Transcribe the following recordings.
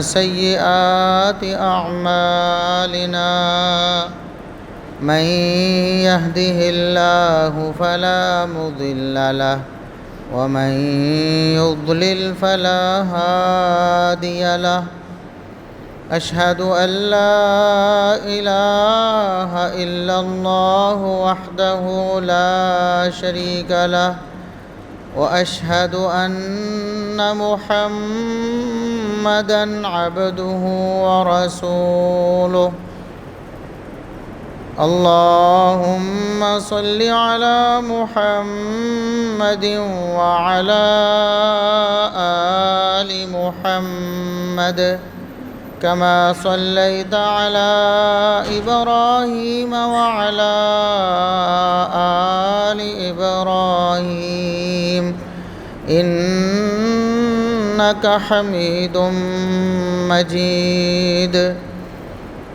سيئات أعمالنا من يهده الله فلا مضل له ومن يضلل فلا هادي له أشهد أن لا إله إلا الله وحده لا شريك له وأشهد أن محمدًا عبده ورسوله اللهم صل على محمد وعلى آل محمد كما صليت على إبراهيم وعلى آل إبراهيم إنك حميد مجيد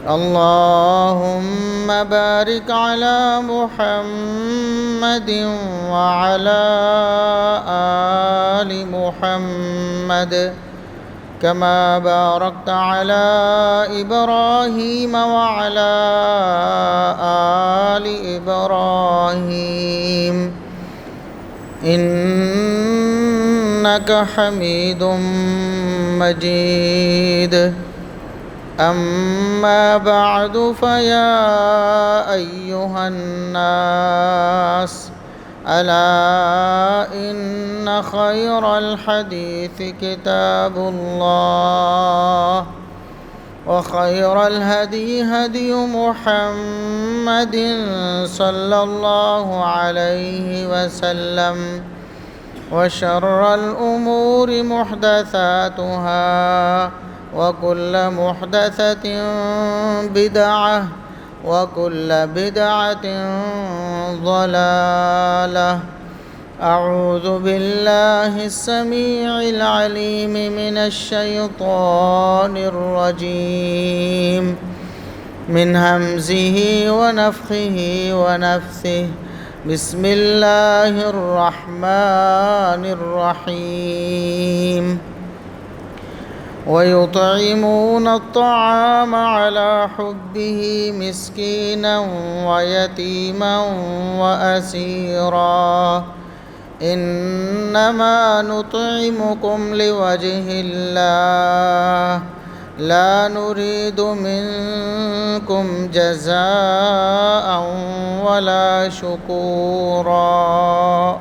اللهم بارك على محمد وعلى آل محمد كما باركت على إبراهيم وعلى آل إبراهيم إنك حميد مجيد أما بعد فيا أيها الناس ألا إن خير الحديث كتاب الله وخير الهدي هدي محمد صلى الله عليه وسلم وشر الأمور محدثاتها وكل محدثة بدعة وكل بدعة ضلالة أعوذ بالله السميع العليم من الشيطان الرجيم من همزه ونفخه ونفثه بسم الله الرحمن الرحيم ويطعمون الطعام على حبه مسكينا ويتيما وأسيرا إنما نطعمكم لوجه الله لا نريد منكم جزاء ولا شكورا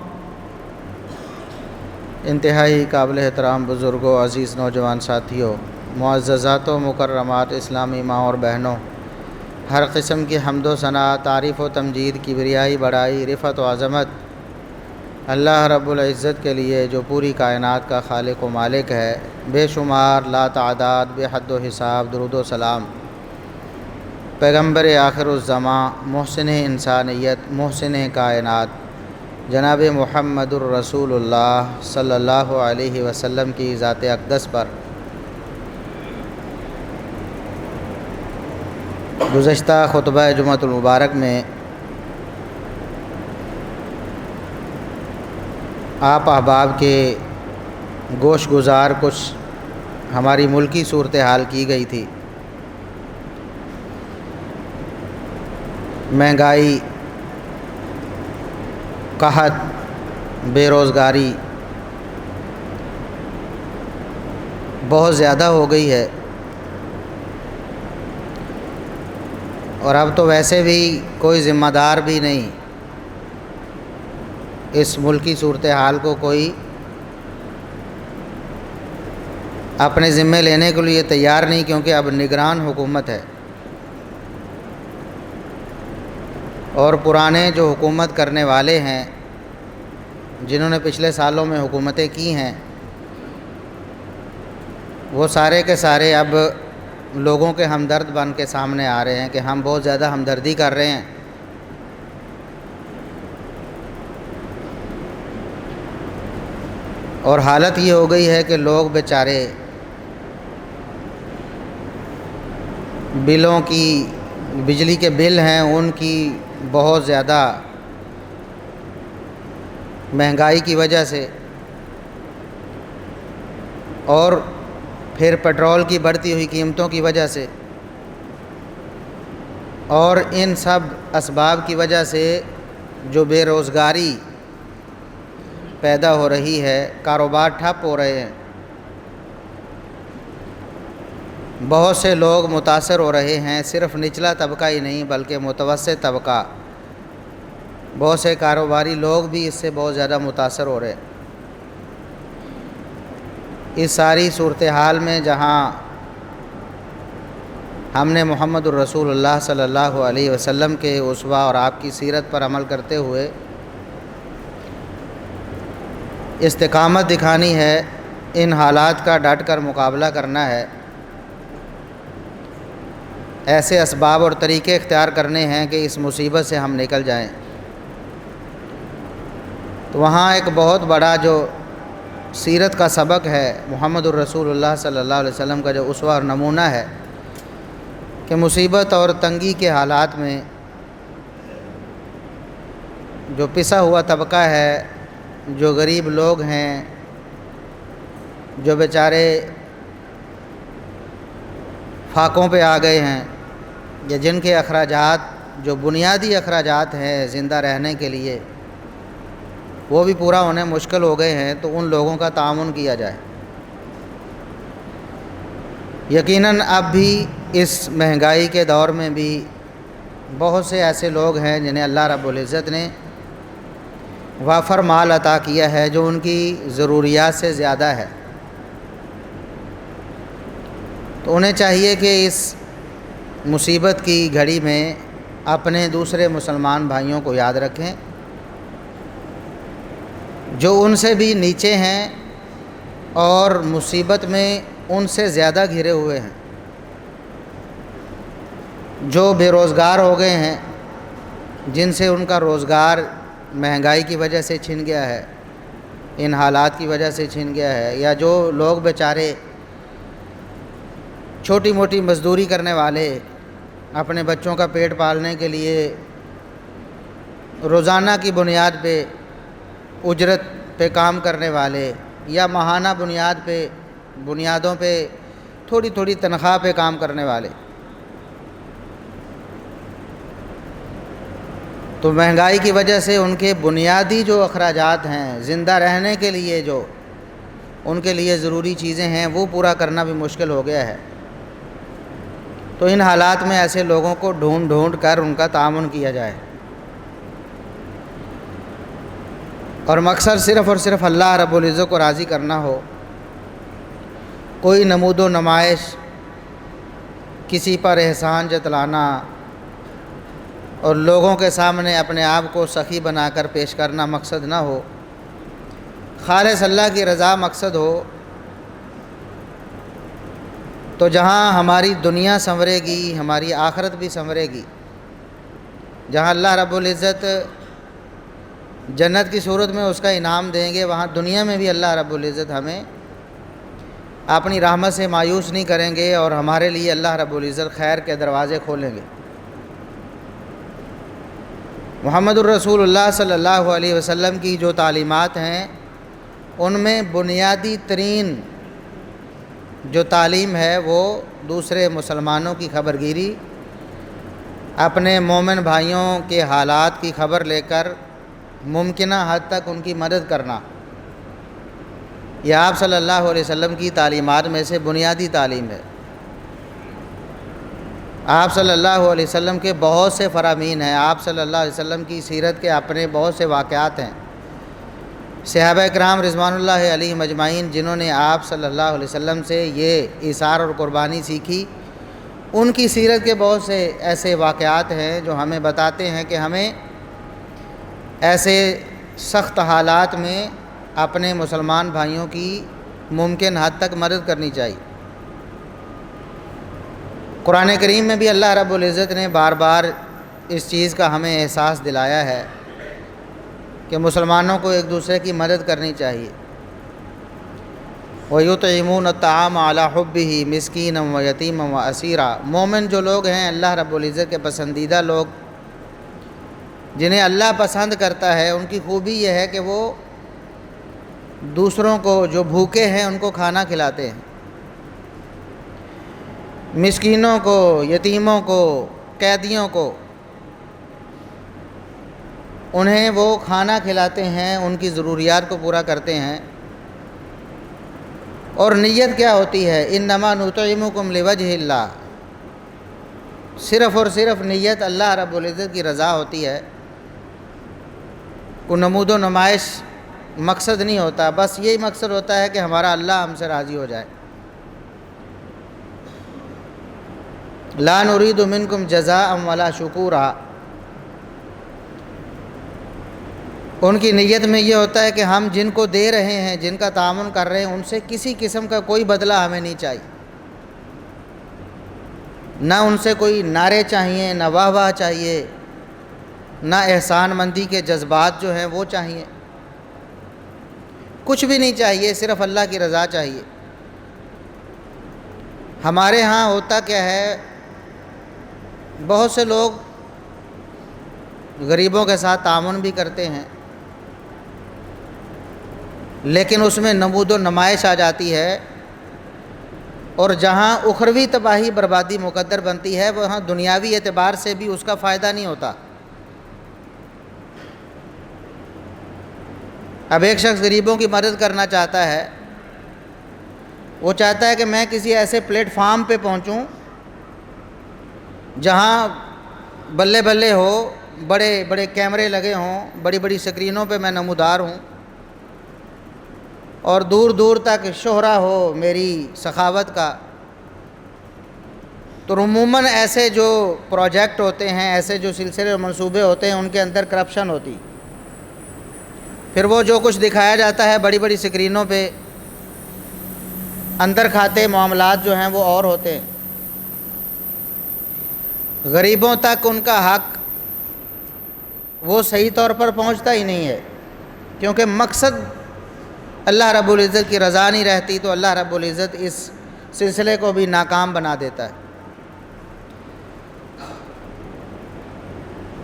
انتہائی قابل احترام بزرگوں، عزیز نوجوان ساتھیوں، معززات و مکرمات اسلامی ماں اور بہنوں، ہر قسم کی حمد و ثنا، تعریف و تمجید، کبریائی، بڑائی، رفعت و عظمت اللہ رب العزت کے لیے جو پوری کائنات کا خالق و مالک ہے۔ بے شمار، لا تعداد، بے حد و حساب درود و سلام پیغمبر آخر الزماں، محسن انسانیت، محسن کائنات جناب محمد الرسول اللہ صلی اللہ علیہ وسلم کی ذات اقدس پر گزشتہ خطبہ جمعۃ المبارک میں آپ احباب کے گوش گزار کچھ ہماری ملکی صورتحال کی گئی تھی۔ مہنگائی، قحط، بے روزگاری بہت زیادہ ہو گئی ہے، اور اب تو ویسے بھی کوئی ذمہ دار بھی نہیں اس ملکی صورتحال کو کوئی اپنے ذمے لینے کے لیے تیار نہیں، کیونکہ اب نگران حکومت ہے، اور پرانے جو حکومت کرنے والے ہیں، جنہوں نے پچھلے سالوں میں حکومتیں کی ہیں، وہ سارے کے سارے اب لوگوں کے ہمدرد بن کے سامنے آ رہے ہیں کہ ہم بہت زیادہ ہمدردی کر رہے ہیں، اور حالت یہ ہو گئی ہے کہ لوگ بیچارے بلوں کی، بجلی کے بل ہیں ان کی بہت زیادہ مہنگائی کی وجہ سے، اور پھر پیٹرول کی بڑھتی ہوئی قیمتوں کی وجہ سے، اور ان سب اسباب کی وجہ سے جو بے روزگاری پیدا ہو رہی ہے، کاروبار ٹھپ ہو رہے ہیں، بہت سے لوگ متاثر ہو رہے ہیں، صرف نچلا طبقہ ہی نہیں بلکہ متوسط طبقہ، بہت سے کاروباری لوگ بھی اس سے بہت زیادہ متاثر ہو رہے ہیں۔ اس ساری صورتحال میں جہاں ہم نے محمد الرسول اللہ صلی اللہ علیہ وسلم کے اسوہ اور آپ کی سیرت پر عمل کرتے ہوئے استقامت دکھانی ہے، ان حالات کا ڈٹ کر مقابلہ کرنا ہے، ایسے اسباب اور طریقے اختیار کرنے ہیں کہ اس مصیبت سے ہم نکل جائیں۔ تو وہاں ایک بہت بڑا جو سیرت کا سبق ہے، محمد الرسول اللہ صلی اللہ علیہ وسلم کا جو اسوہ اور نمونہ ہے، کہ مصیبت اور تنگی کے حالات میں جو پسا ہوا طبقہ ہے، جو غریب لوگ ہیں، جو بیچارے فاقوں پہ آ گئے ہیں، یا جن کے اخراجات جو بنیادی اخراجات ہیں زندہ رہنے کے لیے وہ بھی پورا ہونے مشکل ہو گئے ہیں، تو ان لوگوں کا تعاون کیا جائے۔ یقیناً اب بھی اس مہنگائی کے دور میں بھی بہت سے ایسے لوگ ہیں جنہیں اللہ رب العزت نے وافر مال عطا کیا ہے جو ان کی ضروریات سے زیادہ ہے، تو انہیں چاہیے کہ اس مصیبت کی گھڑی میں اپنے دوسرے مسلمان بھائیوں کو یاد رکھیں جو ان سے بھی نیچے ہیں اور مصیبت میں ان سے زیادہ گھرے ہوئے ہیں، جو بے روزگار ہو گئے ہیں، جن سے ان کا روزگار مہنگائی کی وجہ سے چھن گیا ہے، ان حالات کی وجہ سے چھن گیا ہے، یا جو لوگ بیچارے چھوٹی موٹی مزدوری کرنے والے، اپنے بچوں کا پیٹ پالنے کے لیے روزانہ کی بنیاد پہ اجرت پہ کام کرنے والے، یا ماہانہ بنیادوں پہ تھوڑی تھوڑی تنخواہ پہ کام کرنے والے، تو مہنگائی کی وجہ سے ان کے بنیادی جو اخراجات ہیں زندہ رہنے کے لیے، جو ان کے لیے ضروری چیزیں ہیں، وہ پورا کرنا بھی مشکل ہو گیا ہے۔ تو ان حالات میں ایسے لوگوں کو ڈھونڈ کر ان کا تعاون کیا جائے، اور مقصد صرف اور صرف اللہ رب العزت کو راضی کرنا ہو، کوئی نمود و نمائش، کسی پر احسان جتلانا اور لوگوں کے سامنے اپنے آپ کو سخی بنا کر پیش کرنا مقصد نہ ہو، خالص اللہ کی رضا مقصد ہو، تو جہاں ہماری دنیا سنورے گی ہماری آخرت بھی سنورے گی۔ جہاں اللہ رب العزت جنت کی صورت میں اس کا انعام دیں گے، وہاں دنیا میں بھی اللہ رب العزت ہمیں اپنی رحمت سے مایوس نہیں کریں گے، اور ہمارے لیے اللہ رب العزت خیر کے دروازے کھولیں گے۔ محمد الرسول اللہ صلی اللہ علیہ وسلم کی جو تعلیمات ہیں، ان میں بنیادی ترین جو تعلیم ہے وہ دوسرے مسلمانوں کی خبرگیری، اپنے مومن بھائیوں کے حالات کی خبر لے کر ممکنہ حد تک ان کی مدد کرنا، یہ آپ صلی اللہ علیہ وسلم کی تعلیمات میں سے بنیادی تعلیم ہے۔ آپ صلی اللہ علیہ وسلم کے بہت سے فرامین ہیں، آپ صلی اللہ علیہ وسلم کی سیرت کے اپنے بہت سے واقعات ہیں۔ صحابہ کرام رضوان اللہ علیہم اجمعین جنہوں نے آپ صلی اللہ علیہ وسلم سے یہ ایثار اور قربانی سیکھی، ان کی سیرت کے بہت سے ایسے واقعات ہیں جو ہمیں بتاتے ہیں کہ ہمیں ایسے سخت حالات میں اپنے مسلمان بھائیوں کی ممکن حد تک مدد کرنی چاہیے۔ قرآن کریم میں بھی اللہ رب العزت نے بار بار اس چیز کا ہمیں احساس دلایا ہے کہ مسلمانوں کو ایک دوسرے کی مدد کرنی چاہیے۔ وَيُطْعِمُونَ الطَّعَامَ عَلَىٰ حُبِّهِ مِسْكِينًا وَيَتِيمًا وَأَسِيرًا، مومن جو لوگ ہیں اللہ رب العزت کے پسندیدہ لوگ، جنہیں اللہ پسند کرتا ہے، ان کی خوبی یہ ہے کہ وہ دوسروں کو جو بھوکے ہیں ان کو کھانا کھلاتے ہیں، مسکینوں کو، یتیموں کو، قیدیوں کو انہیں وہ کھانا کھلاتے ہیں، ان کی ضروریات کو پورا کرتے ہیں۔ اور نیت کیا ہوتی ہے؟ انما نطعمکم لوجہ اللہ، صرف اور صرف نیت اللہ رب العزت کی رضا ہوتی ہے۔ کوئی نمود و نمائش مقصد نہیں ہوتا، بس یہی مقصد ہوتا ہے کہ ہمارا اللہ ہم سے راضی ہو جائے۔ لا نرید منکم جزاء ولا شکورا، ان کی نیت میں یہ ہوتا ہے کہ ہم جن کو دے رہے ہیں، جن کا تعاون کر رہے ہیں، ان سے کسی قسم کا کوئی بدلہ ہمیں نہیں چاہیے، نہ ان سے کوئی نعرے چاہیے، نہ واہ واہ چاہیے، نہ احسان مندی کے جذبات جو ہیں وہ چاہیے، کچھ بھی نہیں چاہیے، صرف اللہ کی رضا چاہیے۔ ہمارے ہاں ہوتا کیا ہے، بہت سے لوگ غریبوں کے ساتھ تعاون بھی کرتے ہیں، لیکن اس میں نمود و نمائش آ جاتی ہے، اور جہاں اخروی تباہی بربادی مقدر بنتی ہے، وہاں دنیاوی اعتبار سے بھی اس کا فائدہ نہیں ہوتا۔ اب ایک شخص غریبوں کی مدد کرنا چاہتا ہے، وہ چاہتا ہے کہ میں کسی ایسے پلیٹ فارم پہ پہنچوں جہاں بلے بلے ہو، بڑے بڑے کیمرے لگے ہوں، بڑی بڑی سکرینوں پہ میں نمودار ہوں، اور دور دور تک شہرہ ہو میری سخاوت کا۔ تو عموماً ایسے جو پروجیکٹ ہوتے ہیں، ایسے جو سلسلے اور منصوبے ہوتے ہیں، ان کے اندر کرپشن ہوتی، پھر وہ جو کچھ دکھایا جاتا ہے بڑی بڑی سکرینوں پہ، اندر کھاتے معاملات جو ہیں وہ اور ہوتے ہیں۔ غریبوں تک ان کا حق وہ صحیح طور پر پہنچتا ہی نہیں ہے، کیونکہ مقصد اللہ رب العزت کی رضا نہیں رہتی، تو اللہ رب العزت اس سلسلے کو بھی ناکام بنا دیتا ہے۔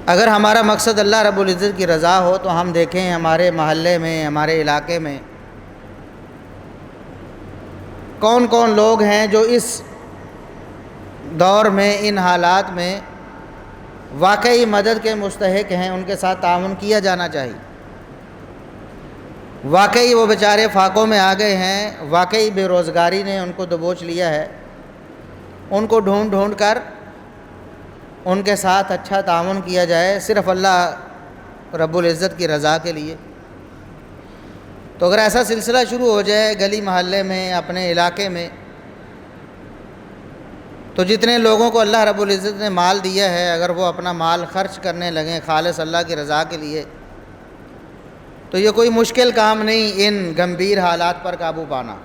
اگر ہمارا مقصد اللہ رب العزت کی رضا ہو تو ہم دیکھیں ہمارے محلے میں، ہمارے علاقے میں کون کون لوگ ہیں جو اس دور میں، ان حالات میں واقعی مدد کے مستحق ہیں، ان کے ساتھ تعاون کیا جانا چاہیے۔ واقعی وہ بیچارے فاقوں میں آ گئے ہیں، واقعی بے روزگاری نے ان کو دبوچ لیا ہے، ان کو ڈھونڈ ڈھونڈ کر ان کے ساتھ اچھا تعاون کیا جائے، صرف اللہ رب العزت کی رضا کے لیے۔ تو اگر ایسا سلسلہ شروع ہو جائے گلی محلے میں، اپنے علاقے میں، تو جتنے لوگوں کو اللہ رب العزت نے مال دیا ہے، اگر وہ اپنا مال خرچ کرنے لگیں خالص اللہ کی رضا کے لیے، تو یہ کوئی مشکل کام نہیں ان گمبھیر حالات پر قابو پانا۔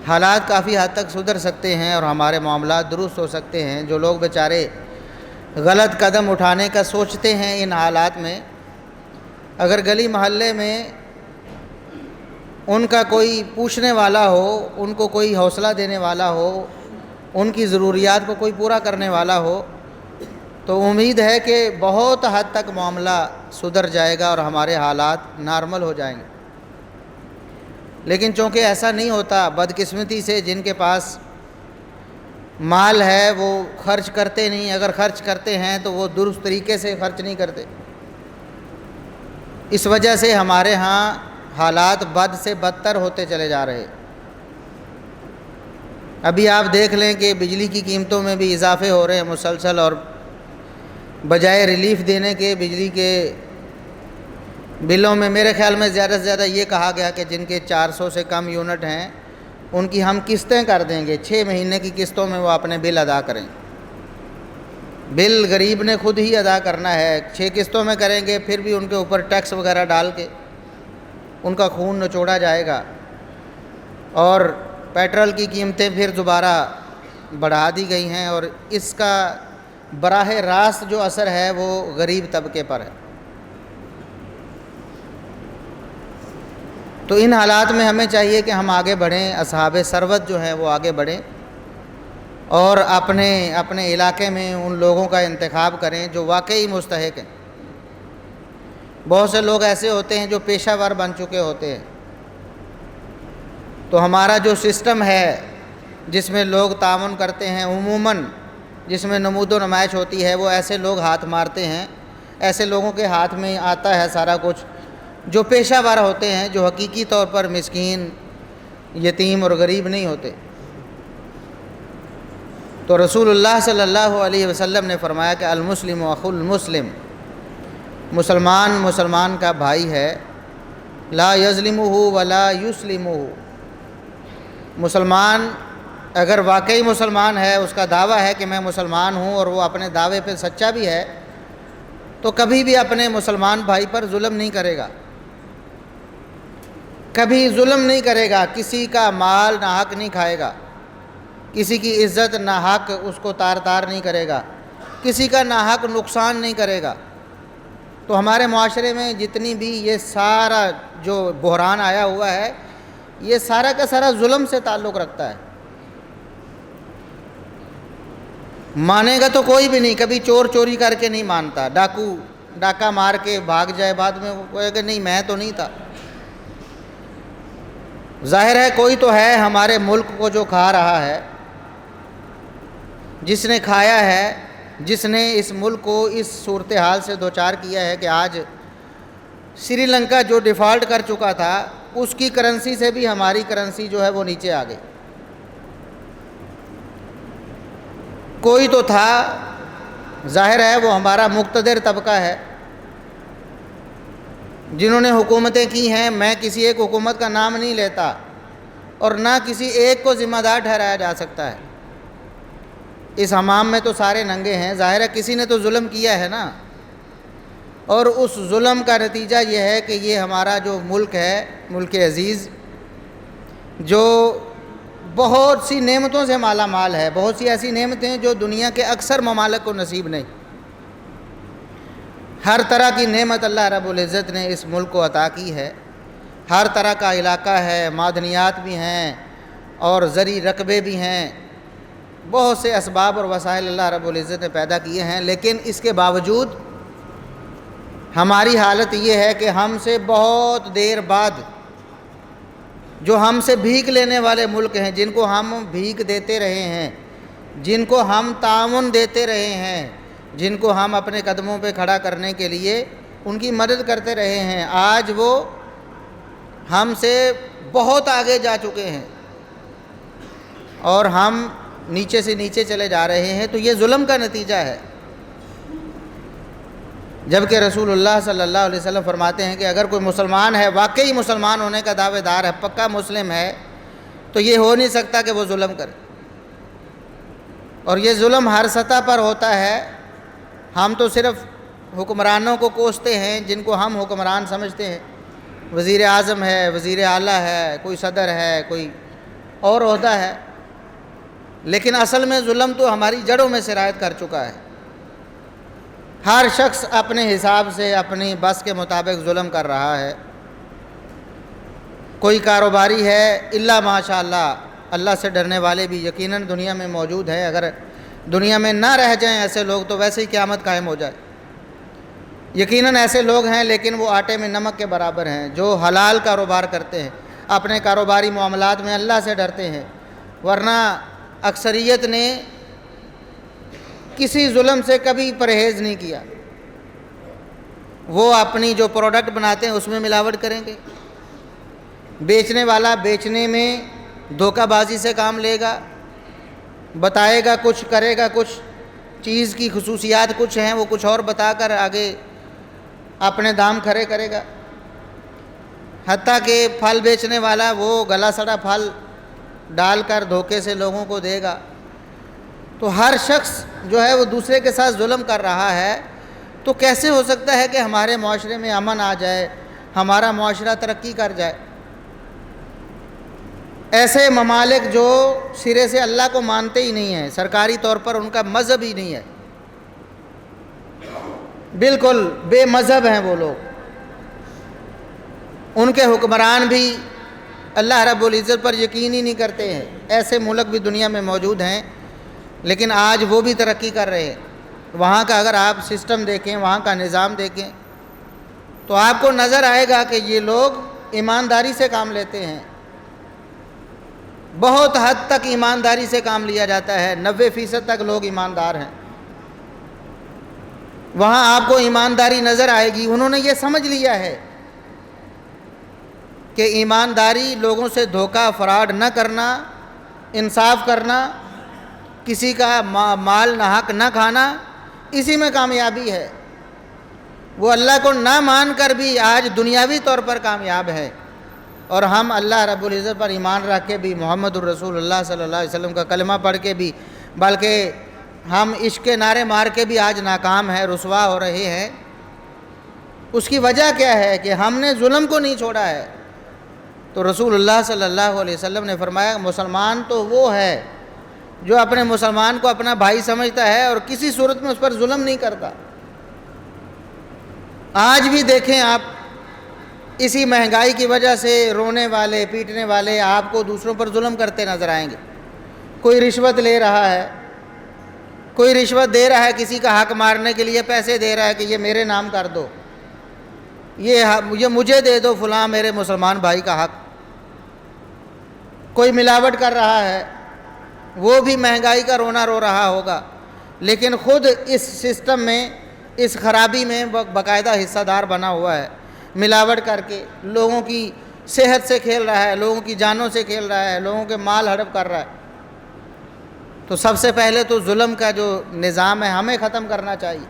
حالات کافی حد تک سدھر سکتے ہیں اور ہمارے معاملات درست ہو سکتے ہیں۔ جو لوگ بیچارے غلط قدم اٹھانے کا سوچتے ہیں ان حالات میں، اگر گلی محلے میں ان کا کوئی پوچھنے والا ہو، ان کو کوئی حوصلہ دینے والا ہو، ان کی ضروریات کو کوئی پورا کرنے والا ہو، تو امید ہے کہ بہت حد تک معاملہ سدھر جائے گا اور ہمارے حالات نارمل ہو جائیں گے۔ لیکن چونکہ ایسا نہیں ہوتا، بدقسمتی سے جن کے پاس مال ہے وہ خرچ کرتے نہیں، اگر خرچ کرتے ہیں تو وہ درست طریقے سے خرچ نہیں کرتے، اس وجہ سے ہمارے ہاں حالات بد سے بدتر ہوتے چلے جا رہے۔ ابھی آپ دیکھ لیں کہ بجلی کی قیمتوں میں بھی اضافے ہو رہے ہیں مسلسل، اور بجائے ریلیف دینے کے بجلی کے بلوں میں میرے خیال میں زیادہ سے زیادہ یہ کہا گیا کہ جن کے 400 سے کم یونٹ ہیں ان کی ہم قسطیں کر دیں گے، 6 مہینے کی قسطوں میں وہ اپنے بل ادا کریں۔ بل غریب نے خود ہی ادا کرنا ہے، 6 قسطوں میں کریں گے، پھر بھی ان کے اوپر ٹیکس وغیرہ ڈال کے ان کا خون نچوڑا جائے گا، اور پیٹرول کی قیمتیں پھر دوبارہ بڑھا دی گئی ہیں، اور اس کا براہ راست جو اثر ہے وہ غریب طبقے پر ہے۔ تو ان حالات میں ہمیں چاہیے کہ ہم آگے بڑھیں، اصحاب ثروت جو ہیں وہ آگے بڑھیں، اور اپنے علاقے میں ان لوگوں کا انتخاب کریں جو واقعی مستحق ہیں۔ بہت سے لوگ ایسے ہوتے ہیں جو پیشہ ور بن چکے ہوتے ہیں، تو ہمارا جو سسٹم ہے جس میں لوگ تعاون کرتے ہیں، عموماً جس میں نمود و نمائش ہوتی ہے، وہ ایسے لوگ ہاتھ مارتے ہیں، ایسے لوگوں کے ہاتھ میں آتا ہے سارا کچھ جو پیشہ ور ہوتے ہیں، جو حقیقی طور پر مسکین، یتیم اور غریب نہیں ہوتے۔ تو رسول اللہ صلی اللہ علیہ وسلم نے فرمایا کہ المسلم اخو المسلم، مسلمان مسلمان کا بھائی ہے، لا یظلمہ ولا یسلمہ۔ مسلمان اگر واقعی مسلمان ہے، اس کا دعویٰ ہے کہ میں مسلمان ہوں اور وہ اپنے دعوے پہ سچا بھی ہے، تو کبھی بھی اپنے مسلمان بھائی پر ظلم نہیں کرے گا، کبھی ظلم نہیں کرے گا، کسی کا مال ناحق نہیں کھائے گا، کسی کی عزت ناحق اس کو تار تار نہیں کرے گا، کسی کا ناحق نقصان نہیں کرے گا۔ تو ہمارے معاشرے میں جتنی بھی یہ سارا جو بحران آیا ہوا ہے، یہ سارا کا سارا ظلم سے تعلق رکھتا ہے۔ مانے گا تو کوئی بھی نہیں، کبھی چور چوری کر کے نہیں مانتا، ڈاکو ڈاکہ مار کے بھاگ جائے بعد میں وہ کہے کہ نہیں میں تو نہیں تھا۔ ظاہر ہے کوئی تو ہے ہمارے ملک کو جو کھا رہا ہے، جس نے کھایا ہے، جس نے اس ملک کو اس صورتحال سے دوچار کیا ہے کہ آج سری لنکا جو ڈیفالٹ کر چکا تھا، اس کی کرنسی سے بھی ہماری کرنسی جو ہے وہ نیچے آ گئی۔ کوئی تو تھا، ظاہر ہے وہ ہمارا مقتدر طبقہ ہے، جنہوں نے حکومتیں کی ہیں۔ میں کسی ایک حکومت کا نام نہیں لیتا اور نہ کسی ایک کو ذمہ دار ٹھہرایا جا سکتا ہے۔ اس حمام میں تو سارے ننگے ہیں، ظاہر ہے کسی نے تو ظلم کیا ہے نا، اور اس ظلم کا نتیجہ یہ ہے کہ یہ ہمارا جو ملک ہے، ملک عزیز، جو بہت سی نعمتوں سے مالا مال ہے، بہت سی ایسی نعمتیں جو دنیا کے اکثر ممالک کو نصیب نہیں، ہر طرح کی نعمت اللہ رب العزت نے اس ملک کو عطا کی ہے، ہر طرح کا علاقہ ہے، معدنیات بھی ہیں اور زرعی رقبے بھی ہیں، بہت سے اسباب اور وسائل اللہ رب العزت نے پیدا کیے ہیں، لیکن اس کے باوجود ہماری حالت یہ ہے کہ ہم سے بہت دیر بعد جو ہم سے بھیک لینے والے ملک ہیں، جن کو ہم بھیک دیتے رہے ہیں، جن کو ہم تعاون دیتے رہے ہیں، جن کو ہم اپنے قدموں پہ کھڑا کرنے کے لیے ان کی مدد کرتے رہے ہیں، آج وہ ہم سے بہت آگے جا چکے ہیں اور ہم نیچے سے نیچے چلے جا رہے ہیں۔ تو یہ ظلم کا نتیجہ ہے، جبکہ رسول اللہ صلی اللہ علیہ وسلم فرماتے ہیں کہ اگر کوئی مسلمان ہے، واقعی مسلمان ہونے کا دعوے دار ہے، پکا مسلم ہے، تو یہ ہو نہیں سکتا کہ وہ ظلم کرے، اور یہ ظلم ہر سطح پر ہوتا ہے۔ ہم تو صرف حکمرانوں کو کوستے ہیں جن کو ہم حکمران سمجھتے ہیں، وزیر اعظم ہے، وزیر اعلیٰ ہے، کوئی صدر ہے، کوئی اور عہدہ ہے، لیکن اصل میں ظلم تو ہماری جڑوں میں سرایت کر چکا ہے۔ ہر شخص اپنے حساب سے اپنی بس کے مطابق ظلم کر رہا ہے۔ کوئی کاروباری ہے، الا ماشاء اللہ، اللہ سے ڈرنے والے بھی یقیناً دنیا میں موجود ہیں، اگر دنیا میں نہ رہ جائیں ایسے لوگ تو ویسے ہی قیامت قائم ہو جائے۔ یقیناً ایسے لوگ ہیں، لیکن وہ آٹے میں نمک کے برابر ہیں، جو حلال کاروبار کرتے ہیں، اپنے کاروباری معاملات میں اللہ سے ڈرتے ہیں، ورنہ اکثریت نے کسی ظلم سے کبھی پرہیز نہیں کیا۔ وہ اپنی جو پروڈکٹ بناتے ہیں اس میں ملاوٹ کریں گے، بیچنے والا بیچنے میں دھوکہ بازی سے کام لے گا، بتائے گا کچھ، کرے گا کچھ، چیز کی خصوصیات کچھ ہیں وہ کچھ اور بتا کر آگے اپنے دام کھڑے کرے گا۔ حتیٰ کہ پھل بیچنے والا وہ گلا سڑا پھل ڈال کر دھوکے سے لوگوں کو دے گا۔ تو ہر شخص جو ہے وہ دوسرے کے ساتھ ظلم کر رہا ہے، تو کیسے ہو سکتا ہے کہ ہمارے معاشرے میں امن آ جائے، ہمارا معاشرہ ترقی کر جائے؟ ایسے ممالک جو سرے سے اللہ کو مانتے ہی نہیں ہیں، سرکاری طور پر ان کا مذہب ہی نہیں ہے، بالکل بے مذہب ہیں وہ لوگ، ان کے حکمران بھی اللہ رب العزت پر یقین ہی نہیں کرتے ہیں، ایسے ملک بھی دنیا میں موجود ہیں، لیکن آج وہ بھی ترقی کر رہے ہیں۔ وہاں کا اگر آپ سسٹم دیکھیں، وہاں کا نظام دیکھیں، تو آپ کو نظر آئے گا کہ یہ لوگ ایمانداری سے کام لیتے ہیں، بہت حد تک ایمانداری سے کام لیا جاتا ہے، 90% تک لوگ ایماندار ہیں، وہاں آپ کو ایمانداری نظر آئے گی۔ انہوں نے یہ سمجھ لیا ہے کہ ایمانداری، لوگوں سے دھوکہ فراڈ نہ کرنا، انصاف کرنا، کسی کا مال ناحق نہ کھانا، اسی میں کامیابی ہے۔ وہ اللہ کو نہ مان کر بھی آج دنیاوی طور پر کامیاب ہے، اور ہم اللہ رب العزت پر ایمان رکھ کے بھی، محمد الرسول اللہ صلی اللہ علیہ وسلم کا کلمہ پڑھ کے بھی، بلکہ ہم عشق کے نعرے مار کے بھی آج ناکام ہیں، رسوا ہو رہے ہیں۔ اس کی وجہ کیا ہے؟ کہ ہم نے ظلم کو نہیں چھوڑا ہے۔ تو رسول اللہ صلی اللہ علیہ وسلم نے فرمایا مسلمان تو وہ ہے جو اپنے مسلمان کو اپنا بھائی سمجھتا ہے اور کسی صورت میں اس پر ظلم نہیں کرتا۔ آج بھی دیکھیں آپ، اسی مہنگائی کی وجہ سے رونے والے، پیٹنے والے آپ کو دوسروں پر ظلم کرتے نظر آئیں گے۔ کوئی رشوت لے رہا ہے، کوئی رشوت دے رہا ہے، کسی کا حق مارنے کے لیے پیسے دے رہا ہے کہ یہ میرے نام کر دو، یہ مجھے دے دو فلاں میرے مسلمان بھائی کا حق۔ کوئی ملاوٹ کر رہا ہے، وہ بھی مہنگائی کا رونا رو رہا ہوگا، لیکن خود اس سسٹم میں، اس خرابی میں باقاعدہ حصہ دار بنا ہوا ہے، ملاوٹ کر کے لوگوں کی صحت سے کھیل رہا ہے، لوگوں کی جانوں سے کھیل رہا ہے، لوگوں کے مال ہڑپ کر رہا ہے۔ تو سب سے پہلے تو ظلم کا جو نظام ہے ہمیں ختم کرنا چاہیے۔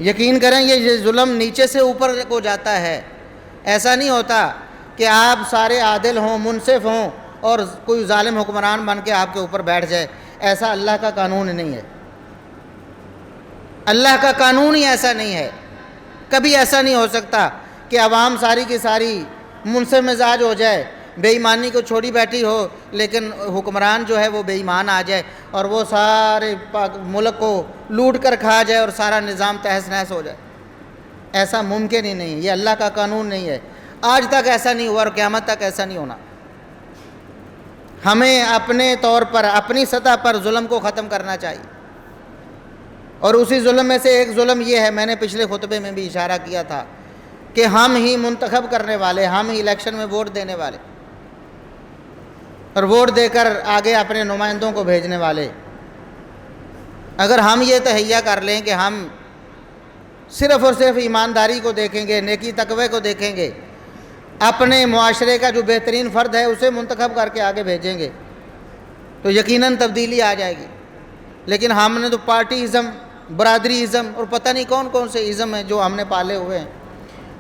یقین کریں یہ ظلم نیچے سے اوپر کو جاتا ہے، ایسا نہیں ہوتا کہ آپ سارے عادل ہوں، منصف ہوں اور کوئی ظالم حکمران بن کے آپ کے اوپر بیٹھ جائے۔ ایسا اللہ کا قانون نہیں ہے، اللہ کا قانون ہی ایسا نہیں ہے۔ کبھی ایسا نہیں ہو سکتا کہ عوام ساری کی ساری منصف مزاج ہو جائے، بے ایمانی کو چھوڑی بیٹھی ہو، لیکن حکمران جو ہے وہ بے ایمان آ جائے اور وہ سارے ملک کو لوٹ کر کھا جائے اور سارا نظام تہس نہس ہو جائے۔ ایسا ممکن ہی نہیں، یہ اللہ کا قانون نہیں ہے۔ آج تک ایسا نہیں ہوا اور قیامت تک ایسا نہیں ہونا۔ ہمیں اپنے طور پر، اپنی سطح پر ظلم کو ختم کرنا چاہیے، اور اسی ظلم میں سے ایک ظلم یہ ہے، میں نے پچھلے خطبے میں بھی اشارہ کیا تھا، کہ ہم ہی منتخب کرنے والے، ہم ہی الیکشن میں ووٹ دینے والے اور ووٹ دے کر آگے اپنے نمائندوں کو بھیجنے والے، اگر ہم یہ تہیہ کر لیں کہ ہم صرف اور صرف ایمانداری کو دیکھیں گے، نیکی تقوی کو دیکھیں گے، اپنے معاشرے کا جو بہترین فرد ہے اسے منتخب کر کے آگے بھیجیں گے، تو یقیناً تبدیلی آ جائے گی۔ لیکن ہم نے تو پارٹی ازم، برادری ازم اور پتہ نہیں کون کون سے ازم ہیں جو ہم نے پالے ہوئے ہیں،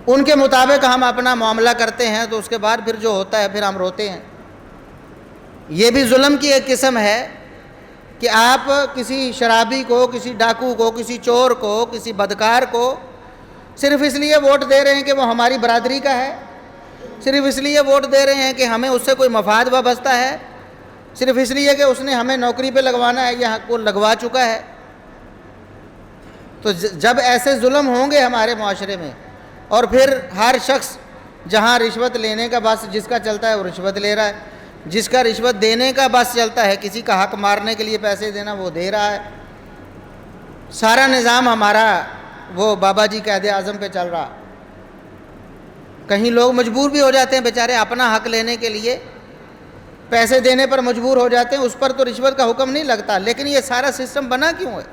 ان کے مطابق ہم اپنا معاملہ کرتے ہیں، تو اس کے بعد پھر جو ہوتا ہے پھر ہم روتے ہیں۔ یہ بھی ظلم کی ایک قسم ہے کہ آپ کسی شرابی کو، کسی ڈاکو کو، کسی چور کو، کسی بدکار کو صرف اس لیے ووٹ دے رہے ہیں کہ وہ ہماری برادری کا ہے، صرف اس لیے ووٹ دے رہے ہیں کہ ہمیں اس سے کوئی مفاد وابستہ ہے، صرف اس لیے کہ اس نے ہمیں نوکری پہ لگوانا ہے یا کو لگوا چکا ہے۔ تو جب ایسے ظلم ہوں گے ہمارے معاشرے میں، اور پھر ہر شخص جہاں رشوت لینے کا بس جس کا چلتا ہے وہ رشوت لے رہا ہے، جس کا رشوت دینے کا بس چلتا ہے، کسی کا حق مارنے کے لیے پیسے دینا وہ دے رہا ہے، سارا نظام ہمارا وہ بابا جی قائد اعظم پہ چل رہا۔ کہیں لوگ مجبور بھی ہو جاتے ہیں بیچارے، اپنا حق لینے کے لیے پیسے دینے پر مجبور ہو جاتے ہیں، اس پر تو رشوت کا حکم نہیں لگتا، لیکن یہ سارا سسٹم بنا کیوں ہے؟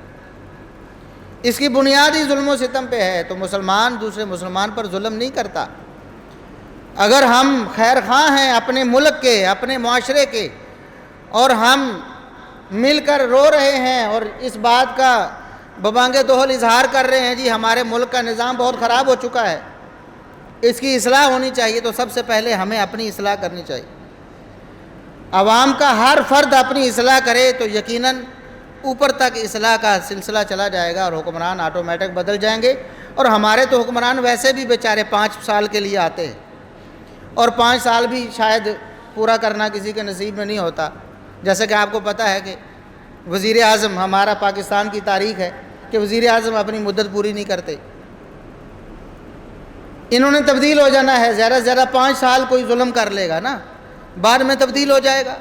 اس کی بنیاد ہی ظلم و ستم پہ ہے۔ تو مسلمان دوسرے مسلمان پر ظلم نہیں کرتا۔ اگر ہم خیر خواہ ہیں اپنے ملک کے، اپنے معاشرے کے، اور ہم مل کر رو رہے ہیں اور اس بات کا ببانگ دوہل اظہار کر رہے ہیں جی ہمارے ملک کا نظام بہت خراب ہو چکا ہے، اس کی اصلاح ہونی چاہیے، تو سب سے پہلے ہمیں اپنی اصلاح کرنی چاہیے۔ عوام کا ہر فرد اپنی اصلاح کرے تو یقیناً اوپر تک اصلاح کا سلسلہ چلا جائے گا اور حکمران آٹومیٹک بدل جائیں گے۔ اور ہمارے تو حکمران ویسے بھی بیچارے 5 سال کے لیے آتے ہیں، اور 5 سال بھی شاید پورا کرنا کسی کے نصیب میں نہیں ہوتا۔ جیسے کہ آپ کو پتہ ہے کہ وزیر اعظم، ہمارا پاکستان کی تاریخ ہے کہ وزیر اعظم اپنی مدت پوری نہیں کرتے۔ انہوں نے تبدیل ہو جانا ہے، زیادہ سے زیادہ 5 سال کوئی ظلم کر لے گا نا، بعد میں تبدیل ہو جائے گا۔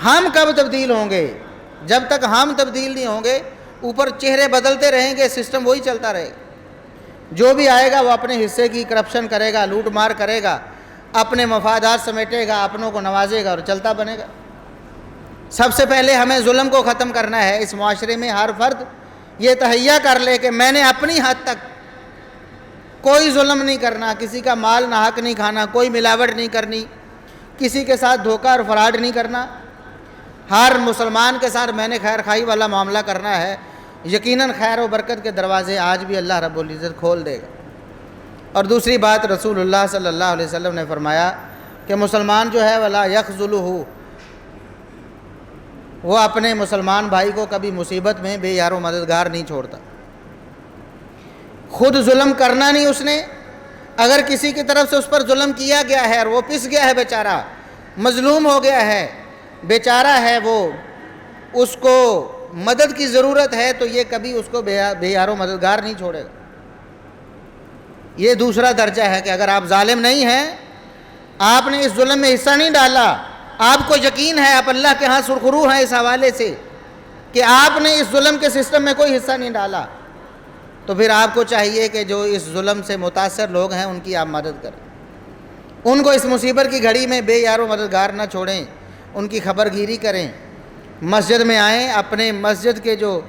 ہم کب تبدیل ہوں گے؟ جب تک ہم تبدیل نہیں ہوں گے، اوپر چہرے بدلتے رہیں گے، سسٹم وہی چلتا رہے گا۔ جو بھی آئے گا وہ اپنے حصے کی کرپشن کرے گا، لوٹ مار کرے گا، اپنے مفادات سمیٹے گا، اپنوں کو نوازے گا اور چلتا بنے گا۔ سب سے پہلے ہمیں ظلم کو ختم کرنا ہے۔ اس معاشرے میں ہر فرد یہ تہیہ کر لے کہ میں نے اپنی حد تک کوئی ظلم نہیں کرنا، کسی کا مال ناحق نہیں کھانا، کوئی ملاوٹ نہیں کرنی، کسی کے ساتھ دھوکہ اور فراڈ نہیں کرنا، ہر مسلمان کے ساتھ میں نے خیر خواہی والا معاملہ کرنا ہے۔ یقیناً خیر و برکت کے دروازے آج بھی اللہ رب العزت کھول دے گا۔ اور دوسری بات، رسول اللہ صلی اللہ علیہ وسلم نے فرمایا کہ مسلمان جو ہے ولا یخذلہ، وہ اپنے مسلمان بھائی کو کبھی مصیبت میں بے یار و مددگار نہیں چھوڑتا۔ خود ظلم کرنا نہیں اس نے، اگر کسی کی طرف سے اس پر ظلم کیا گیا ہے اور وہ پس گیا ہے بیچارہ، مظلوم ہو گیا ہے، بیچارہ ہے وہ، اس کو مدد کی ضرورت ہے، تو یہ کبھی اس کو بے یار و مددگار نہیں چھوڑے گا۔ یہ دوسرا درجہ ہے کہ اگر آپ ظالم نہیں ہیں، آپ نے اس ظلم میں حصہ نہیں ڈالا، آپ کو یقین ہے، آپ اللہ کے ہاں سرخرو ہیں اس حوالے سے کہ آپ نے اس ظلم کے سسٹم میں کوئی حصہ نہیں ڈالا، تو پھر آپ کو چاہیے کہ جو اس ظلم سے متاثر لوگ ہیں ان کی آپ مدد کریں، ان کو اس مصیبت کی گھڑی میں بے یار و مددگار نہ چھوڑیں، ان کی خبر گیری کریں، مسجد میں آئیں، اپنے مسجد کے جو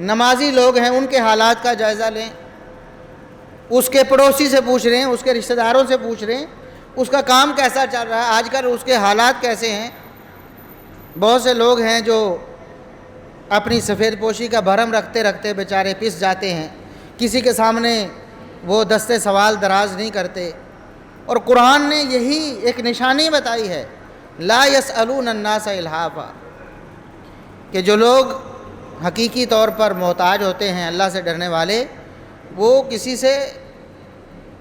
نمازی لوگ ہیں ان کے حالات کا جائزہ لیں، اس کے پڑوسی سے پوچھ رہے ہیں، اس کے رشتہ داروں سے پوچھ رہے ہیں اس کا کام کیسا چل رہا ہے، آج کل اس کے حالات کیسے ہیں۔ بہت سے لوگ ہیں جو اپنی سفید پوشی کا بھرم رکھتے رکھتے بیچارے پس جاتے ہیں، کسی کے سامنے وہ دستے سوال دراز نہیں کرتے، اور قرآن نے یہی ایک نشانی بتائی ہے، لا یسألون الناس الحافا، کہ جو لوگ حقیقی طور پر محتاج ہوتے ہیں، اللہ سے ڈرنے والے، وہ کسی سے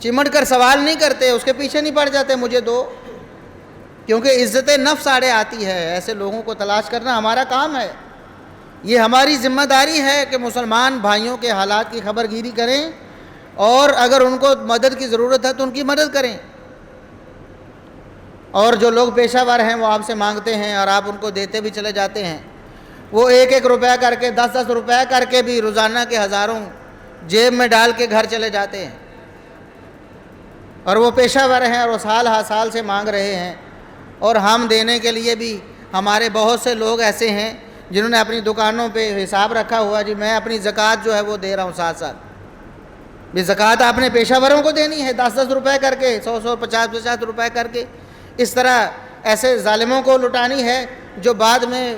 چمٹ کر سوال نہیں کرتے، اس کے پیچھے نہیں پڑ جاتے مجھے دو، کیونکہ عزت نفس آڑے آتی ہے۔ ایسے لوگوں کو تلاش کرنا ہمارا کام ہے، یہ ہماری ذمہ داری ہے کہ مسلمان بھائیوں کے حالات کی خبر گیری کریں، اور اگر ان کو مدد کی ضرورت ہے تو ان کی مدد کریں۔ اور جو لوگ پیشہ ور ہیں وہ آپ سے مانگتے ہیں اور آپ ان کو دیتے بھی چلے جاتے ہیں، وہ 1-1 روپیہ کر کے 10-10 روپیہ کر کے بھی روزانہ کے ہزاروں جیب میں ڈال کے گھر چلے جاتے ہیں، اور وہ پیشہ ور ہیں اور وہ سال ہر سال سے مانگ رہے ہیں، اور ہم دینے کے لیے بھی ہمارے بہت سے لوگ ایسے ہیں جنہوں نے اپنی دکانوں پہ حساب رکھا ہوا، جی میں اپنی زکوٰۃ جو ہے وہ دے رہا ہوں ساتھ ساتھ، بھی زکوٰۃ آپ نے پیشہ وروں کو دینی ہے 10-10 روپے کر کے، 100-100 50-50 روپے کر کے، اس طرح ایسے ظالموں کو لٹانی ہے جو بعد میں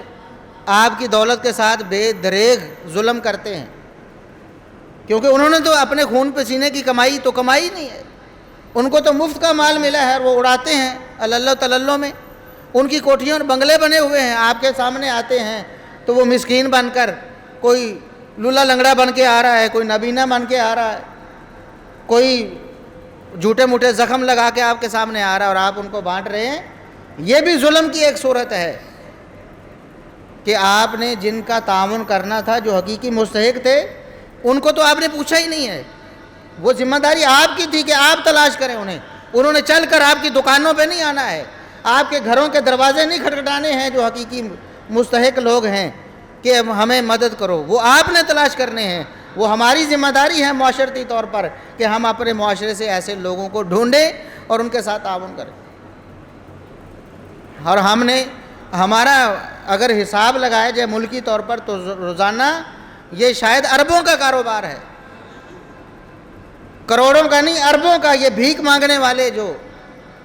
آپ کی دولت کے ساتھ بے دریغ ظلم کرتے ہیں، کیونکہ انہوں نے تو اپنے خون پسینے کی کمائی تو کمائی نہیں ہے، ان کو تو مفت کا مال ملا ہے، وہ اڑاتے ہیں اللہ تللو میں، ان کی کوٹھیوں اور بنگلے بنے ہوئے ہیں، آپ کے سامنے آتے ہیں تو وہ مسکین بن کر، کوئی لولا لنگڑا بن کے آ رہا ہے، کوئی نابینا بن کے آ رہا ہے، کوئی جھوٹے موٹے زخم لگا کے آپ کے سامنے آ رہا ہے، اور آپ ان کو بانٹ رہے ہیں۔ یہ بھی ظلم کی ایک صورت ہے کہ آپ نے جن کا تعاون کرنا تھا، جو حقیقی مستحق تھے، ان کو تو آپ نے پوچھا ہی نہیں ہے، وہ ذمہ داری آپ کی تھی کہ آپ تلاش کریں انہیں، انہوں نے چل کر آپ کی دکانوں پہ نہیں آنا ہے، آپ کے گھروں کے دروازے نہیں کھٹکھٹانے ہیں جو حقیقی مستحق لوگ ہیں کہ ہمیں مدد کرو، وہ آپ نے تلاش کرنے ہیں۔ وہ ہماری ذمہ داری ہے معاشرتی طور پر کہ ہم اپنے معاشرے سے ایسے لوگوں کو ڈھونڈیں اور ان کے ساتھ تعاون کریں۔ اور ہم نے ہمارا اگر حساب لگایا جائے ملکی طور پر تو روزانہ یہ شاید اربوں کا کاروبار ہے، کروڑوں کا نہیں، اربوں کا۔ یہ بھیک مانگنے والے جو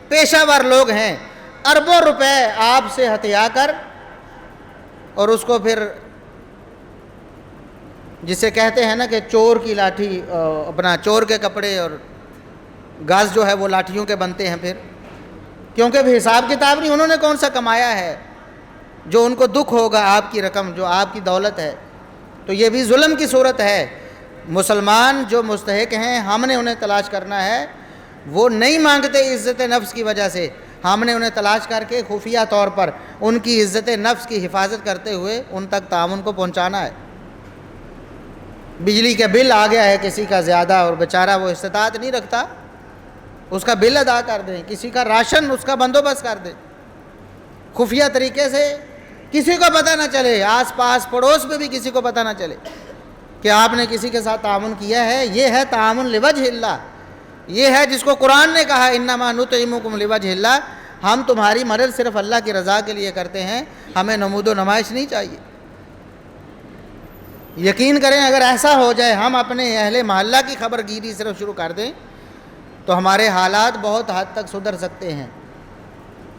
پیشہ ور لوگ ہیں، اربوں روپے آپ سے ہتھیا کر، اور اس کو پھر جسے کہتے ہیں نا کہ چور کی لاٹھی، اپنا چور کے کپڑے اور گاز جو ہے وہ لاٹھیوں کے بنتے ہیں پھر، کیونکہ بھی حساب کتاب نہیں، انہوں نے کون سا کمایا ہے جو ان کو دکھ ہوگا آپ کی رقم، جو آپ کی دولت ہے۔ تو یہ بھی ظلم کی صورت ہے۔ مسلمان جو مستحق ہیں ہم نے انہیں تلاش کرنا ہے، وہ نہیں مانگتے عزت نفس کی وجہ سے، ہم نے انہیں تلاش کر کے خفیہ طور پر ان کی عزت نفس کی حفاظت کرتے ہوئے ان تک تعاون کو پہنچانا ہے۔ بجلی کا بل آ گیا ہے کسی کا زیادہ اور بیچارہ وہ استطاعت نہیں رکھتا، اس کا بل ادا کر دیں، کسی کا راشن اس کا بندوبست کر دیں، خفیہ طریقے سے، کسی کو پتہ نہ چلے، آس پاس پڑوس میں بھی کسی کو پتہ نہ چلے کہ آپ نے کسی کے ساتھ تعاون کیا ہے۔ یہ ہے تعاون لوجہ اللہ، یہ ہے جس کو قرآن نے کہا انما نطعمکم لوجہ اللہ، ہم تمہاری مدد صرف اللہ کی رضا کے لیے کرتے ہیں، ہمیں نمود و نمائش نہیں چاہیے۔ یقین کریں اگر ایسا ہو جائے، ہم اپنے اہل محلہ کی خبر گیری صرف شروع کر دیں تو ہمارے حالات بہت حد تک سدھر سکتے ہیں۔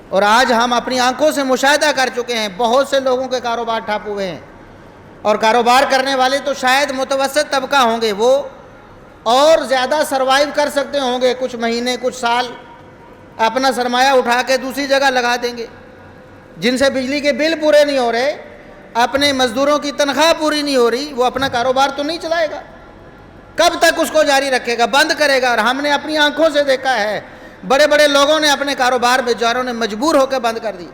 اور آج ہم اپنی آنکھوں سے مشاہدہ کر چکے ہیں، بہت سے لوگوں کے کاروبار ٹھپ ہوئے ہیں، اور کاروبار کرنے والے تو شاید متوسط طبقہ ہوں گے، وہ اور زیادہ سروائیو کر سکتے ہوں گے، کچھ مہینے کچھ سال اپنا سرمایہ اٹھا کے دوسری جگہ لگا دیں گے۔ جن سے بجلی کے بل پورے نہیں ہو رہے، اپنے مزدوروں کی تنخواہ پوری نہیں ہو رہی، وہ اپنا کاروبار تو نہیں چلائے گا، کب تک اس کو جاری رکھے گا؟ بند کرے گا۔ اور ہم نے اپنی آنکھوں سے دیکھا ہے، بڑے بڑے لوگوں نے اپنے کاروبار بیچاروں نے مجبور ہو کے بند کر دی۔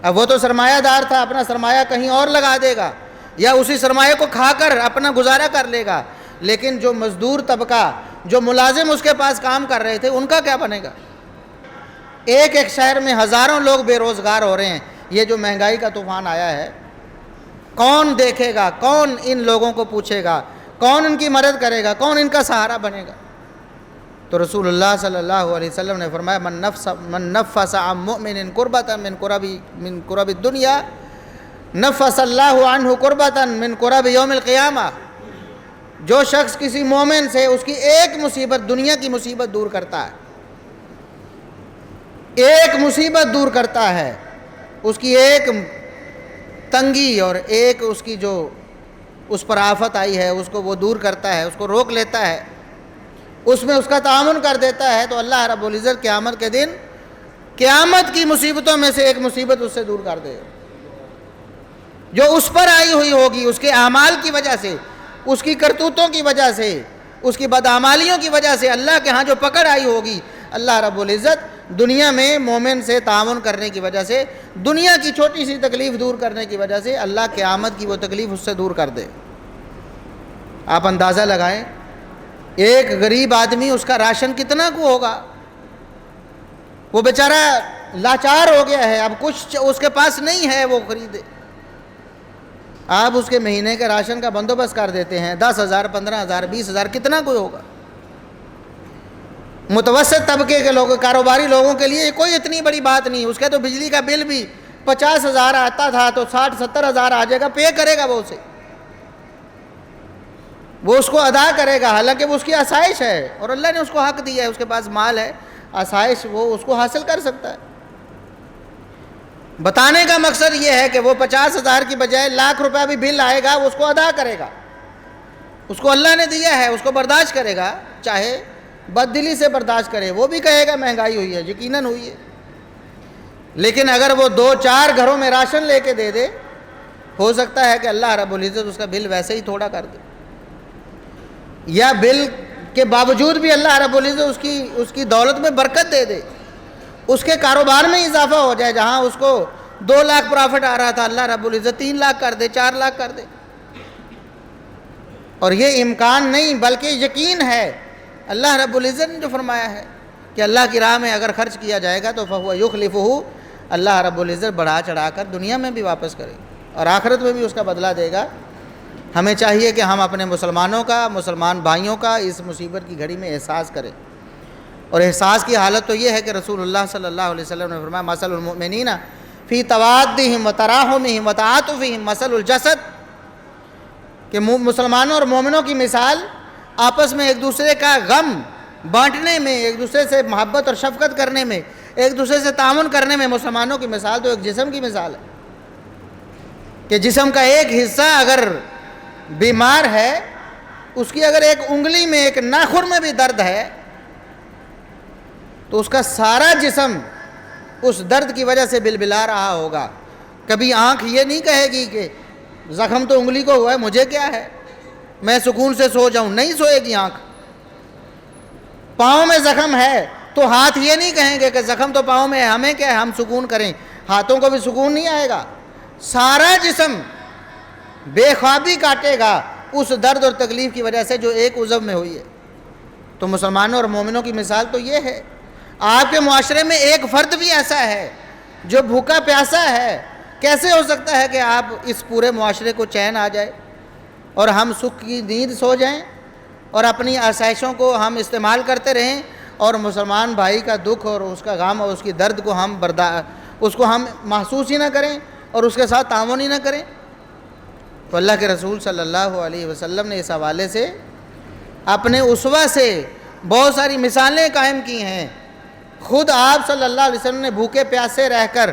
اب وہ تو سرمایہ دار تھا، اپنا سرمایہ کہیں اور لگا دے گا یا اسی سرمایہ کو کھا کر اپنا گزارا کر لے گا، لیکن جو مزدور طبقہ، جو ملازم اس کے پاس کام کر رہے تھے، ان کا کیا بنے گا؟ ایک ایک شہر میں ہزاروں لوگ بے روزگار ہو رہے ہیں۔ یہ جو مہنگائی کا طوفان آیا ہے، کون دیکھے گا؟ کون ان لوگوں کو پوچھے گا؟ کون ان کی مدد کرے گا؟ کون ان کا سہارا بنے گا؟ تو رسول اللہ صلی اللہ علیہ وسلم نے فرمایا من نفس عن مؤمن کربۃ من کرب الدنیا نفس اللہ عنہ کربۃ من کرب یوم القیامہ۔ جو شخص کسی مومن سے اس کی ایک مصیبت، دنیا کی مصیبت دور کرتا ہے، ایک مصیبت دور کرتا ہے، اس کی ایک تنگی اور ایک اس کی جو اس پر آفت آئی ہے اس کو وہ دور کرتا ہے، اس کو روک لیتا ہے، اس میں اس کا تعاون کر دیتا ہے، تو اللہ رب العزت قیامت کے دن قیامت کی مصیبتوں میں سے ایک مصیبت اس سے دور کر دے، جو اس پر آئی ہوئی ہوگی اس کے اعمال کی وجہ سے، اس کی کرتوتوں کی وجہ سے، اس کی بدعمالیوں کی وجہ سے اللہ کے ہاں جو پکڑ آئی ہوگی، اللہ رب العزت دنیا میں مومن سے تعاون کرنے کی وجہ سے، دنیا کی چھوٹی سی تکلیف دور کرنے کی وجہ سے اللہ قیامت کی وہ تکلیف اس سے دور کر دے۔ آپ اندازہ لگائیں ایک غریب آدمی، اس کا راشن کتنا کو ہوگا؟ وہ بیچارہ لاچار ہو گیا ہے، اب کچھ اس کے پاس نہیں ہے وہ خریدے۔ آپ اس کے مہینے کے راشن کا بندوبست کر دیتے ہیں، 10,000 15,000 20,000 کتنا کوئی ہوگا؟ متوسط طبقے کے لوگ، کاروباری لوگوں کے لیے کوئی اتنی بڑی بات نہیں۔ اس کے تو بجلی کا بل بھی 50,000 آتا تھا تو 60-70,000 آ جائے گا، پے کرے گا وہ اسے، وہ اس کو ادا کرے گا، حالانکہ وہ اس کی آسائش ہے اور اللہ نے اس کو حق دیا ہے، اس کے پاس مال ہے، آسائش وہ اس کو حاصل کر سکتا ہے۔ بتانے کا مقصد یہ ہے کہ وہ 50,000 کی بجائے ₹1,00,000 بھی بل آئے گا، وہ اس کو ادا کرے گا، اس کو اللہ نے دیا ہے، اس کو برداشت کرے گا، چاہے بد دلی سے برداشت کرے، وہ بھی کہے گا مہنگائی ہوئی ہے، یقیناً ہوئی ہے، لیکن اگر وہ 2-4 گھروں میں راشن لے کے دے دے، ہو سکتا ہے کہ اللہ رب العزت اس کا بل ویسے ہی تھوڑا کر دے، یا بل کے باوجود بھی اللہ رب العزت اس کی دولت میں برکت دے دے، اس کے کاروبار میں اضافہ ہو جائے، جہاں اس کو 2 لاکھ پرافٹ آ رہا تھا، اللہ رب العزت 3 لاکھ کر دے، 4 لاکھ کر دے۔ اور یہ امکان نہیں بلکہ یقین ہے، اللہ رب العزت نے جو فرمایا ہے کہ اللہ کی راہ میں اگر خرچ کیا جائے گا تو فَهُوَ يُخْلِفُهُ، اللہ رب العزت بڑھا چڑھا کر دنیا میں بھی واپس کرے اور آخرت میں بھی اس کا بدلہ دے گا۔ ہمیں چاہیے کہ ہم اپنے مسلمانوں کا، مسلمان بھائیوں کا اس مصیبت کی گھڑی میں احساس کریں، اور احساس کی حالت تو یہ ہے کہ رسول اللہ صلی اللہ علیہ وسلم نے فرمایا مثل المؤمنین فی توادہم وتراحمہم وتعاطفہم مثل الجسد، کہ مسلمانوں اور مومنوں کی مثال آپس میں ایک دوسرے کا غم بانٹنے میں، ایک دوسرے سے محبت اور شفقت کرنے میں، ایک دوسرے سے تعاون کرنے میں، مسلمانوں کی مثال تو ایک جسم کی مثال ہے، کہ جسم کا ایک حصہ اگر بیمار ہے، اس کی اگر ایک انگلی میں، ایک ناخن میں بھی درد ہے تو اس کا سارا جسم اس درد کی وجہ سے بلبلا رہا ہوگا۔ کبھی آنکھ یہ نہیں کہے گی کہ زخم تو انگلی کو ہوا ہے، مجھے کیا ہے، میں سکون سے سو جاؤں، نہیں سوئے گی آنکھ۔ پاؤں میں زخم ہے تو ہاتھ یہ نہیں کہیں گے کہ زخم تو پاؤں میں ہے، ہمیں کیا ہے، ہم سکون کریں، ہاتھوں کو بھی سکون نہیں آئے گا، سارا جسم بے خوابی کاٹے گا اس درد اور تکلیف کی وجہ سے جو ایک عضو میں ہوئی ہے۔ تو مسلمانوں اور مومنوں کی مثال تو یہ ہے۔ آپ کے معاشرے میں ایک فرد بھی ایسا ہے جو بھوکا پیاسا ہے، کیسے ہو سکتا ہے کہ آپ اس پورے معاشرے کو چین آ جائے اور ہم سکھ کی نیند سو جائیں؟ اور اپنی آسائشوں کو ہم استعمال کرتے رہیں اور مسلمان بھائی کا دکھ اور اس کا غم اور اس کی درد کو ہم محسوس ہی نہ کریں اور اس کے ساتھ تعاون ہی نہ کریں؟ تو اللہ کے رسول صلی اللہ علیہ وسلم نے اس حوالے سے اپنے اسوہ سے بہت ساری مثالیں قائم کی ہیں۔ خود آپ صلی اللہ علیہ وسلم نے بھوکے پیاسے رہ کر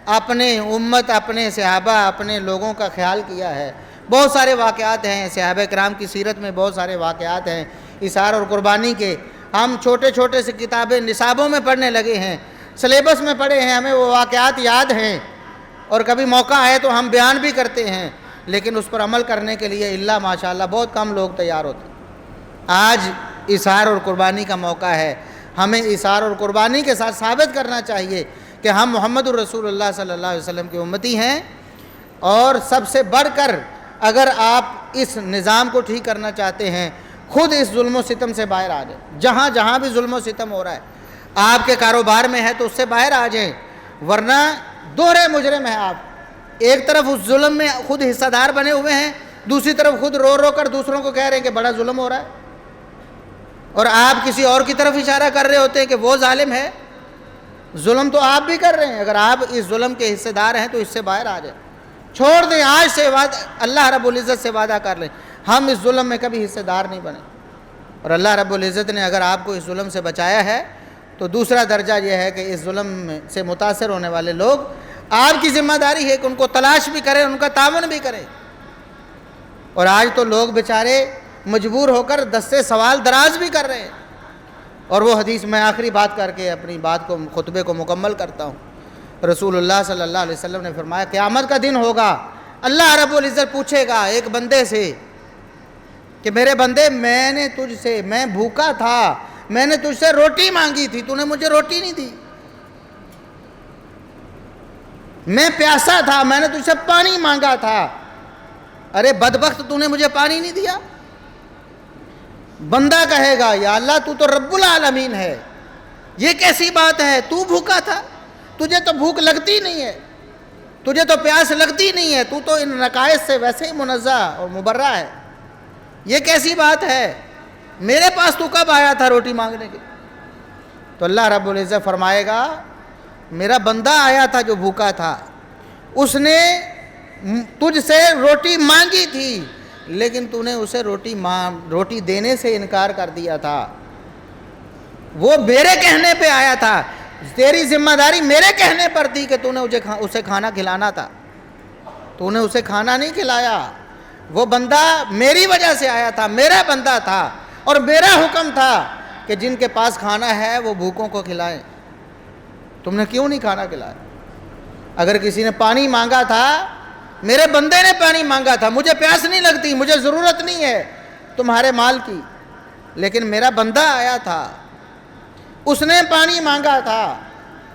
اپنے امت، اپنے صحابہ، اپنے لوگوں کا خیال کیا ہے۔ بہت سارے واقعات ہیں صحابہ کرام کی سیرت میں، بہت سارے واقعات ہیں ایثار اور قربانی کے۔ ہم چھوٹے چھوٹے سے کتابیں نصابوں میں پڑھنے لگے ہیں، سلیبس میں پڑھے ہیں، ہمیں وہ واقعات یاد ہیں اور کبھی موقع آئے تو ہم بیان بھی کرتے ہیں، لیکن اس پر عمل کرنے کے لیے اللہ ماشاءاللہ بہت کم لوگ تیار ہوتے ہیں۔ آج ایثار اور قربانی کا موقع ہے، ہمیں ایثار اور قربانی کے ساتھ ثابت کرنا چاہیے کہ ہم محمد الرسول اللہ صلی اللہ علیہ وسلم کے امتی ہیں۔ اور سب سے بڑھ کر اگر آپ اس نظام کو ٹھیک کرنا چاہتے ہیں، خود اس ظلم و ستم سے باہر آ جائیں۔ جہاں جہاں بھی ظلم و ستم ہو رہا ہے، آپ کے کاروبار میں ہے تو اس سے باہر آ جائیں، ورنہ دوہرے مجرم ہیں آپ۔ ایک طرف اس ظلم میں خود حصہ دار بنے ہوئے ہیں، دوسری طرف خود رو رو کر دوسروں کو کہہ رہے ہیں کہ بڑا ظلم ہو رہا ہے، اور آپ کسی اور کی طرف اشارہ کر رہے ہوتے ہیں کہ وہ ظالم ہے۔ ظلم تو آپ بھی کر رہے ہیں، اگر آپ اس ظلم کے حصے دار ہیں تو اس سے باہر آ جائیں، چھوڑ دیں۔ آج سے اللہ رب العزت سے وعدہ کر لیں ہم اس ظلم میں کبھی حصے دار نہیں بنیں، اور اللہ رب العزت نے اگر آپ کو اس ظلم سے بچایا ہے تو دوسرا درجہ یہ ہے کہ اس ظلم سے متاثر ہونے والے لوگ، آپ کی ذمہ داری ہے کہ ان کو تلاش بھی کریں، ان کا تعاون بھی کریں۔ اور آج تو لوگ بیچارے مجبور ہو کر دستے سوال دراز بھی کر رہے ہیں۔ اور وہ حدیث میں آخری بات کر کے اپنی بات کو، خطبے کو مکمل کرتا ہوں۔ رسول اللہ صلی اللہ علیہ وسلم نے فرمایا قیامت کا دن ہوگا، اللہ رب العزت پوچھے گا ایک بندے سے کہ میرے بندے میں بھوکا تھا، میں نے تجھ سے روٹی مانگی تھی، تو نے مجھے روٹی نہیں دی۔ میں پیاسا تھا، میں نے تجھ سے پانی مانگا تھا، ارے بدبخت تو نے مجھے پانی نہیں دیا۔ بندہ کہے گا یا اللہ تو تو رب العالمین ہے، یہ کیسی بات ہے، تو بھوکا تھا، تجھے تو بھوک لگتی نہیں ہے، تجھے تو پیاس لگتی نہیں ہے، تو ان نقائص سے ویسے ہی منزہ اور مبرہ ہے، یہ کیسی بات ہے، میرے پاس تو کب آیا تھا روٹی مانگنے کے؟ تو اللہ رب العزت فرمائے گا میرا بندہ آیا تھا جو بھوکا تھا، اس نے تجھ سے روٹی مانگی تھی، لیکن تو نے اسے روٹی دینے سے انکار کر دیا تھا، وہ میرے کہنے پہ آیا تھا، تیری ذمہ داری میرے کہنے پر تھی کہ تو نے اسے کھانا کھلانا تھا، تو نے اسے کھانا نہیں کھلایا۔ وہ بندہ میری وجہ سے آیا تھا، میرا بندہ تھا، اور میرا حکم تھا کہ جن کے پاس کھانا ہے وہ بھوکوں کو کھلائیں، تم نے کیوں نہیں کھانا کھلایا؟ اگر کسی نے پانی مانگا تھا، میرے بندے نے پانی مانگا تھا، مجھے پیاس نہیں لگتی، مجھے ضرورت نہیں ہے تمہارے مال کی، لیکن میرا بندہ آیا تھا، اس نے پانی مانگا تھا،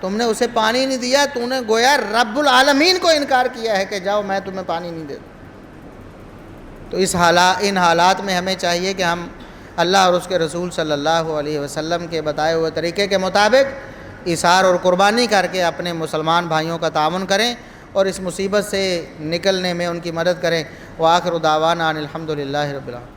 تم نے اسے پانی نہیں دیا، تو نے گویا رب العالمین کو انکار کیا ہے کہ جاؤ میں تمہیں پانی نہیں دیتا۔ تو ان حالات میں ہمیں چاہیے کہ ہم اللہ اور اس کے رسول صلی اللہ علیہ وسلم کے بتائے ہوئے طریقے کے مطابق ایثار اور قربانی کر کے اپنے مسلمان بھائیوں کا تعاون کریں اور اس مصیبت سے نکلنے میں ان کی مدد کریں۔ وآخر دعوانا ان الحمد للہ رب العالمین۔